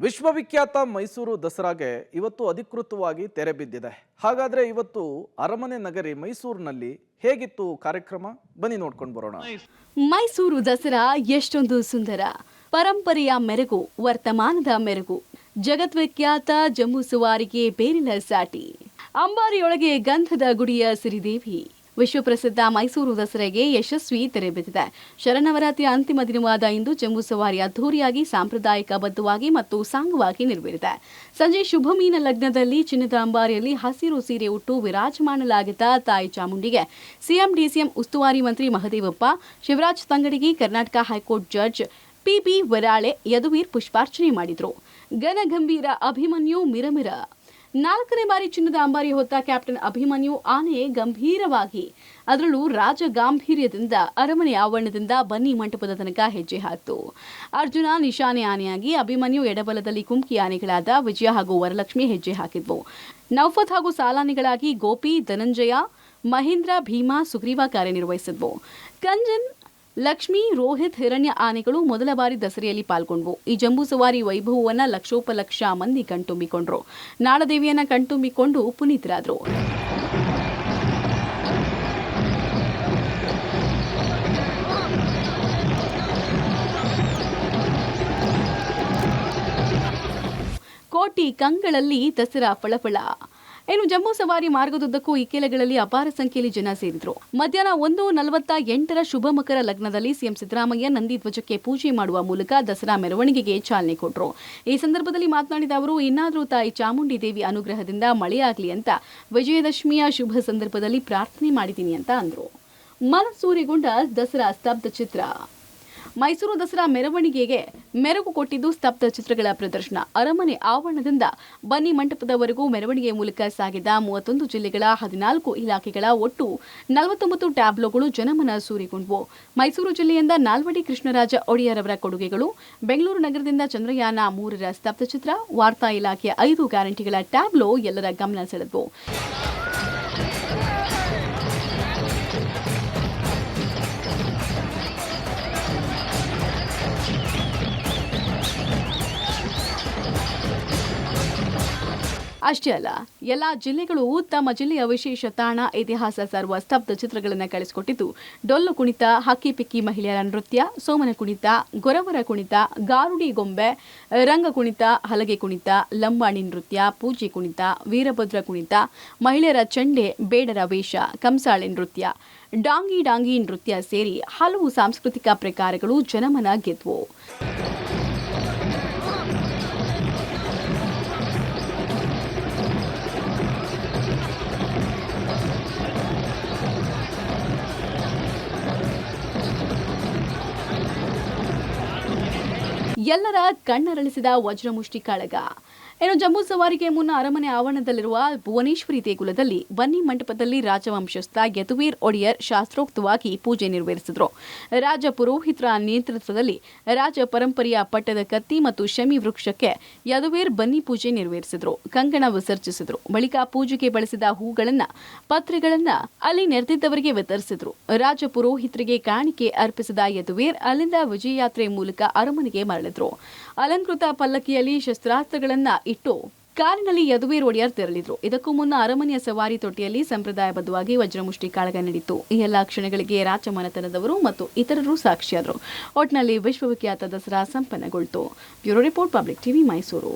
ವಿಶ್ವವಿಖ್ಯಾತ ಮೈಸೂರು ದಸರಾಗೆ ಇವತ್ತು ಅಧಿಕೃತವಾಗಿ ತೆರೆ ಬಿದ್ದಿದೆ. ಹಾಗಾದ್ರೆ ಇವತ್ತು ಅರಮನೆ ನಗರಿ ಮೈಸೂರಿನಲ್ಲಿ ಹೇಗಿತ್ತು ಕಾರ್ಯಕ್ರಮ, ಬನ್ನಿ ನೋಡ್ಕೊಂಡು ಬರೋಣ. ಮೈಸೂರು ದಸರಾ ಎಷ್ಟೊಂದು ಸುಂದರ, ಪರಂಪರೆಯ ಮೆರುಗು, ವರ್ತಮಾನದ ಮೆರುಗು, ಜಗದ್ವಿಖ್ಯಾತ ಜಂಬೂ ಸವಾರಿಗೆ ಬೇರಿನ ಸಾಟಿ, ಅಂಬಾರಿಯೊಳಗೆ ಗಂಧದ ಗುಡಿಯ ಸಿರಿದೇವಿ. ವಿಶ್ವಪ್ರಸಿದ್ಧ ಮೈಸೂರು ದಸರೆಗೆ ಯಶಸ್ವಿ ತೆರೆ ಬಿದ್ದಿದೆ. ಶರನ್ನವರಾತ್ರಿಯ ಅಂತಿಮ ದಿನವಾದ ಇಂದು ಜಂಬೂ ಸವಾರಿ ಅದ್ದೂರಿಯಾಗಿ ಸಾಂಪ್ರದಾಯಿಕ ಬದ್ಧವಾಗಿ ಮತ್ತು ಸಾಂಗವಾಗಿ ನೆರವೇರಿದೆ. ಸಂಜೆ ಶುಭ ಮೀನ ಲಗ್ನದಲ್ಲಿ ಚಿನ್ನದ ಅಂಬಾರಿಯಲ್ಲಿ ಹಸಿರು ಸೀರೆ ಉಟ್ಟು ವಿರಾಜಮಾನಲಾಗಿದ್ದ ತಾಯಿ ಚಾಮುಂಡಿಗೆ ಸಿಎಂ ಡಿಸಿಎಂ ಉಸ್ತುವಾರಿ ಮಂತ್ರಿ Mahadevappa, Shivraj Tangadagi, Karnataka high court judge PB Varale, Yaduveer ಪುಷ್ಪಾರ್ಚನೆ ಮಾಡಿದ್ರು. ಘನಗಂಭೀರ ಅಭಿಮನ್ಯು ಮಿರಮಿರ. 4ನೇ ಬಾರಿ ಚಿನ್ನದ ಅಂಬಾರಿ ಹೊತ್ತ ಕ್ಯಾಪ್ಟನ್ ಅಭಿಮನ್ಯು ಆನೆ ಗಂಭೀರವಾಗಿ, ಅದರಲ್ಲೂ ರಾಜ ಗಾಂಭೀರ್ಯದಿಂದ ಅರಮನೆ ಆವರಣದಿಂದ ಬನ್ನಿ ಮಂಟಪದ ತನಕ ಹೆಜ್ಜೆ ಹಾಕ್ತು. ಅರ್ಜುನ ನಿಶಾನೆ ಆನೆಯಾಗಿ, ಅಭಿಮನ್ಯು ಎಡಬಲದಲ್ಲಿ ಕುಮ್ಕಿ ಆನೆಗಳಾದ ವಿಜಯ ಹಾಗೂ ವರಲಕ್ಷ್ಮಿ ಹೆಜ್ಜೆ ಹಾಕಿದ್ವು. ನೌಫತ್ ಹಾಗೂ ಸಾಲಾನೆಗಳಾಗಿ ಗೋಪಿ, ಧನಂಜಯ, ಮಹೇಂದ್ರ, ಭೀಮಾ, ಸುಗ್ರೀವ ಕಾರ್ಯನಿರ್ವಹಿಸಿದ್ವು. ಕಂಜನ್, ಲಕ್ಷ್ಮಿ, ರೋಹಿತ್, ಹಿರಣ್ಯ ಆನೆಗಳು ಮೊದಲ ಬಾರಿ ದಸರೆಯಲ್ಲಿ ಪಾಲ್ಗೊಂಡ್ವು. ಈ ಜಂಬೂ ಸವಾರಿ ವೈಭವವನ್ನ ಲಕ್ಷೋಪಲಕ್ಷ ಮಂದಿ ಕಣ್ತುಂಬಿಕೊಂಡ್ರು. ನಾಡದೇವಿಯನ್ನ ಕಣ್ತುಂಬಿಕೊಂಡು ಪುನೀತರಾದ್ರು. ಕೋಟಿ ಕಂಗಳಲ್ಲಿ ದಸರಾ ಫಳಫಳ. ಇನ್ನು ಜಂಬೂ ಸವಾರಿ ಮಾರ್ಗದುದ್ದಕ್ಕೂ ಇಕ್ಕೆಲೆಗಳಲ್ಲಿ ಅಪಾರ ಸಂಖ್ಯೆಯಲ್ಲಿ ಜನ ಸೇರಿದ್ರು. ಮಧ್ಯಾಹ್ನ 1:48 ಶುಭ ಮಕರ ಲಗ್ನದಲ್ಲಿ ಸಿಎಂ ಸಿದ್ದರಾಮಯ್ಯ ನಂದಿ ಧ್ವಜಕ್ಕೆ ಪೂಜೆ ಮಾಡುವ ಮೂಲಕ ದಸರಾ ಮೆರವಣಿಗೆಗೆ ಚಾಲನೆ ಕೊಟ್ಟರು. ಈ ಸಂದರ್ಭದಲ್ಲಿ ಮಾತನಾಡಿದ ಅವರು, ಇನ್ನಾದರೂ ತಾಯಿ ಚಾಮುಂಡಿ ದೇವಿ ಅನುಗ್ರಹದಿಂದ ಮಳೆಯಾಗಲಿ ಅಂತ ವಿಜಯದಶಮಿಯ ಶುಭ ಸಂದರ್ಭದಲ್ಲಿ ಪ್ರಾರ್ಥನೆ ಮಾಡಿದ್ದೀನಿ ಅಂತ ಅಂದ್ರು. ಮನಸೂರೆಗೊಂಡ ದಸರಾ ಸ್ತಬ್ಧ ಚಿತ್ರ. ಮೈಸೂರು ದಸರಾ ಮೆರವಣಿಗೆಗೆ ಮೆರುಗು ಕೊಟ್ಟಿದ್ದು ಸ್ತಬ್ಧ ಚಿತ್ರಗಳ ಪ್ರದರ್ಶನ. ಅರಮನೆ ಆವರಣದಿಂದ ಬನ್ನಿ ಮಂಟಪದವರೆಗೂ ಮೆರವಣಿಗೆ ಮೂಲಕ ಸಾಗಿದ 31 ಜಿಲ್ಲೆಗಳ 14 ಇಲಾಖೆಗಳ ಒಟ್ಟು 49 ಟ್ಯಾಬ್ಲೋಗಳು ಜನಮನ ಸೂರೆಗೊಂಡವು. ಮೈಸೂರು ಜಿಲ್ಲೆಯಿಂದ ನಾಲ್ವಡಿ ಕೃಷ್ಣರಾಜ ಒಡೆಯರ್ ಅವರ ಕೊಡುಗೆಗಳು, ಬೆಂಗಳೂರು ನಗರದಿಂದ ಚಂದ್ರಯಾನ 3ರ ಸ್ತಬ್ಧ ಚಿತ್ರ, ವಾರ್ತಾ ಇಲಾಖೆಯ 5 ಗ್ಯಾರಂಟಿಗಳ ಟ್ಯಾಬ್ಲೋ ಎಲ್ಲರ ಗಮನ ಸೆಳೆದವು. ಅಷ್ಟೇ ಅಲ್ಲ, ಎಲ್ಲಾ ಜಿಲ್ಲೆಗಳು ತಮ್ಮ ಜಿಲ್ಲೆಯ ವಿಶೇಷ ತಾಣ, ಇತಿಹಾಸ ಸಾರುವ ಸ್ತಬ್ಧ ಚಿತ್ರಗಳನ್ನು ಕಳಿಸಿಕೊಟ್ಟಿದ್ದು. ಡೊಳ್ಳು ಕುಣಿತ, ಹಕ್ಕಿ ಪಿಕ್ಕಿ ಮಹಿಳೆಯರ ನೃತ್ಯ, ಸೋಮನ ಕುಣಿತ, ಗೊರವರ ಕುಣಿತ, ಗಾರುಡಿ ಗೊಂಬೆ, ರಂಗ ಕುಣಿತ, ಹಲಗೆ ಕುಣಿತ, ಲಂಬಾಣಿ ನೃತ್ಯ, ಪೂಜೆ ಕುಣಿತ, ವೀರಭದ್ರ ಕುಣಿತ, ಮಹಿಳೆಯರ ಚಂಡೆ, ಬೇಡರ ವೇಷ, ಕಂಸಾಳೆ ನೃತ್ಯ, ಡಾಂಗಿ ನೃತ್ಯ ಸೇರಿ ಹಲವು ಸಾಂಸ್ಕೃತಿಕ ಪ್ರಕಾರಗಳು ಜನಮನ ಗೆದ್ವು. ಎಲ್ಲರ ಕಣ್ಣರಳಿಸಿದ ವಜ್ರಮುಷ್ಟಿ ಕಾಳಗ. ಇನ್ನು ಜಂಬೂ ಸವಾರಿಗೆ ಮುನ್ನ ಅರಮನೆ ಆವರಣದಲ್ಲಿರುವ ಭುವನೇಶ್ವರಿ ದೇಗುಲದಲ್ಲಿ ಬನ್ನಿ ಮಂಟಪದಲ್ಲಿ ರಾಜವಂಶಸ್ಥ ಯದುವೀರ್ ಒಡೆಯರ್ ಶಾಸ್ತ್ರೋಕ್ತವಾಗಿ ಪೂಜೆ ನೆರವೇರಿಸಿದರು. ರಾಜ ಪುರೋಹಿತರ ನೇತೃತ್ವದಲ್ಲಿ ರಾಜ ಪರಂಪರೆಯ ಪಟ್ಟದ ಕತ್ತಿ ಮತ್ತು ಶಮಿ ವೃಕ್ಷಕ್ಕೆ ಯದುವೀರ್ ಬನ್ನಿ ಪೂಜೆ ನೆರವೇರಿಸಿದರು. ಕಂಕಣ ವಿಸರ್ಜಿಸಿದರು. ಬಳಿಕ ಪೂಜೆಗೆ ಬಳಸಿದ ಹೂಗಳನ್ನ, ಪತ್ರೆಗಳನ್ನ ಅಲ್ಲಿ ನೆರೆದಿದ್ದವರಿಗೆ ವಿತರಿಸಿದರು. ರಾಜ ಪುರೋಹಿತರಿಗೆ ಕಾಣಿಕೆ ಅರ್ಪಿಸಿದ ಯದುವೀರ್ ಅಲ್ಲಿಂದ ವಿಜಯಯಾತ್ರೆ ಮೂಲಕ ಅರಮನೆಗೆ ಮರಳಿದ್ರು. ಅಲಂಕೃತ ಪಲ್ಲಕ್ಕಿಯಲ್ಲಿ ಶಸ್ತ್ರಾಸ್ತ್ರಗಳನ್ನ ಇಟ್ಟು ಕಾರಿನಲ್ಲಿ ಯದುವೀರ್ ಒಡೆಯರ್ ತೆರಳಿದ್ರು. ಇದಕ್ಕೂ ಮುನ್ನ ಅರಮನೆಯ ಸವಾರಿ ತೊಟ್ಟಿಯಲ್ಲಿ ಸಂಪ್ರದಾಯಬದ್ಧವಾಗಿ ವಜ್ರಮುಷ್ಟಿ ಕಾಳಗ ನಡೆಯಿತು. ಈ ಎಲ್ಲಾ ಕ್ಷಣಗಳಿಗೆ ರಾಜಮನೆತನದವರು ಮತ್ತು ಇತರರು ಸಾಕ್ಷಿಯಾದರು. ಒಟ್ನಲ್ಲಿ ವಿಶ್ವವಿಖ್ಯಾತ ದಸರಾ ಸಂಪನ್ನಗೊಳ್ತು. Bureau report, public TV, Mysuru.